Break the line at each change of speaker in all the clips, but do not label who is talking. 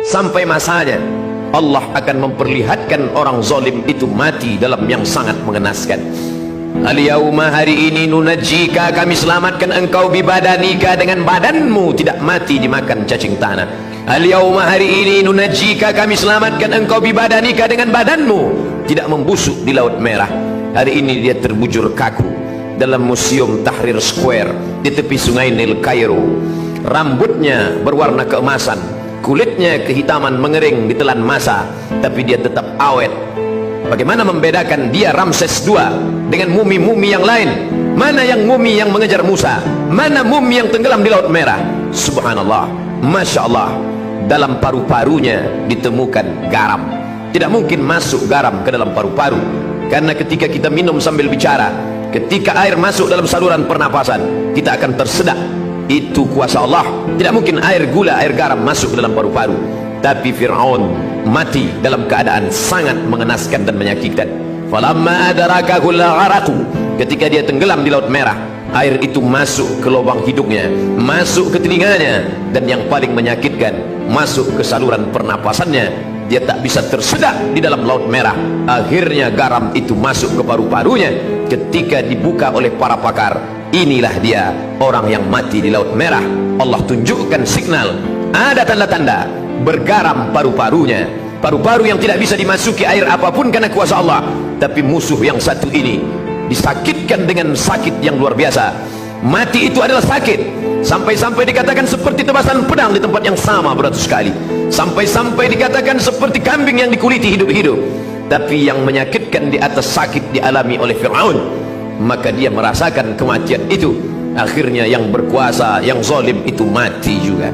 Sampai masanya Allah akan memperlihatkan orang zalim itu mati dalam yang sangat mengenaskan. Al-yauma, hari ini, nunajjika, kami selamatkan engkau bibadanika, dengan badanmu tidak mati dimakan cacing tanah. Al-yauma, hari ini, nunajjika, kami selamatkan engkau bibadanika, dengan badanmu tidak membusuk di Laut Merah. Hari ini dia terbujur kaku dalam Museum Tahrir Square di tepi sungai Nil, Kairo. Rambutnya berwarna keemasan, kulitnya kehitaman mengering ditelan masa, tapi dia tetap awet. Bagaimana membedakan dia Ramses II dengan mumi-mumi yang lain? Mana yang mumi yang mengejar Musa? Mana mumi yang tenggelam di Laut Merah? Subhanallah, Masya Allah. Dalam paru-parunya ditemukan garam. Tidak mungkin masuk garam ke dalam paru-paru, karena ketika kita minum sambil bicara, ketika air masuk dalam saluran pernapasan, kita akan tersedak. Itu kuasa Allah. Tidak mungkin air gula, air garam masuk ke dalam paru-paru. Tapi Fir'aun mati dalam keadaan sangat mengenaskan dan menyakitkan. Falamma adrakahu al-gharaqu, ketika dia tenggelam di Laut Merah, air itu masuk ke lubang hidungnya, masuk ke telinganya, dan yang paling menyakitkan, masuk ke saluran pernapasannya. Dia tak bisa tersedak di dalam Laut Merah. Akhirnya garam itu masuk ke paru-parunya. Ketika dibuka oleh para pakar, inilah dia orang yang mati di Laut Merah. Allah tunjukkan signal, ada tanda-tanda bergaram paru-parunya, paru-paru yang tidak bisa dimasuki air apapun karena kuasa Allah. Tapi musuh yang satu ini disakitkan dengan sakit yang luar biasa. Mati itu adalah sakit, sampai-sampai dikatakan seperti tebasan pedang di tempat yang sama beratus kali, sampai-sampai dikatakan seperti kambing yang dikuliti hidup-hidup. Tapi yang menyakitkan di atas sakit dialami oleh Fir'aun, maka dia merasakan kematian itu. Akhirnya yang berkuasa, yang zalim itu mati juga.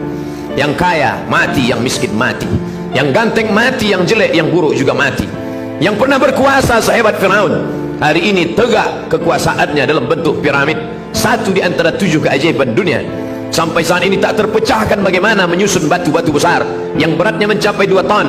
Yang kaya mati, yang miskin mati, yang ganteng mati, yang jelek, yang buruk juga mati. Yang pernah berkuasa sehebat Fir'aun, hari ini tegak kekuasaannya dalam bentuk piramid, satu di antara 7 keajaiban dunia. Sampai saat ini tak terpecahkan bagaimana menyusun batu-batu besar yang beratnya mencapai 2 ton,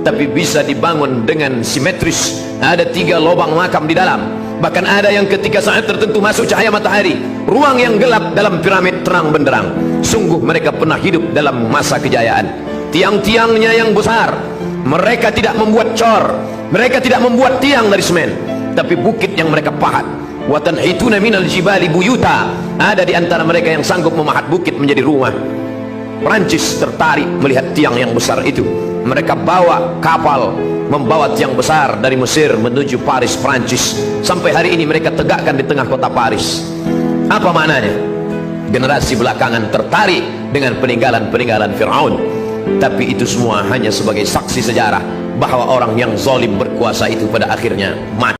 tapi bisa dibangun dengan simetris. Ada 3 lubang makam di dalam. Bahkan ada yang ketika saat tertentu masuk cahaya matahari, ruang yang gelap dalam piramid terang benderang. Sungguh mereka pernah hidup dalam masa kejayaan. Tiang-tiangnya yang besar, mereka tidak membuat cor, mereka tidak membuat tiang dari semen, tapi bukit yang mereka pahat. Wa tanhituna minal jibali buyuta, ada di antara mereka yang sanggup memahat bukit menjadi rumah. Prancis tertarik melihat tiang yang besar itu. Mereka bawa kapal membawa tiang besar dari Mesir menuju Paris, Prancis. Sampai hari ini mereka tegakkan di tengah kota Paris. Apa maknanya? Generasi belakangan tertarik dengan peninggalan-peninggalan Fir'aun, tapi itu semua hanya sebagai saksi sejarah bahwa orang yang zalim berkuasa itu pada akhirnya mati.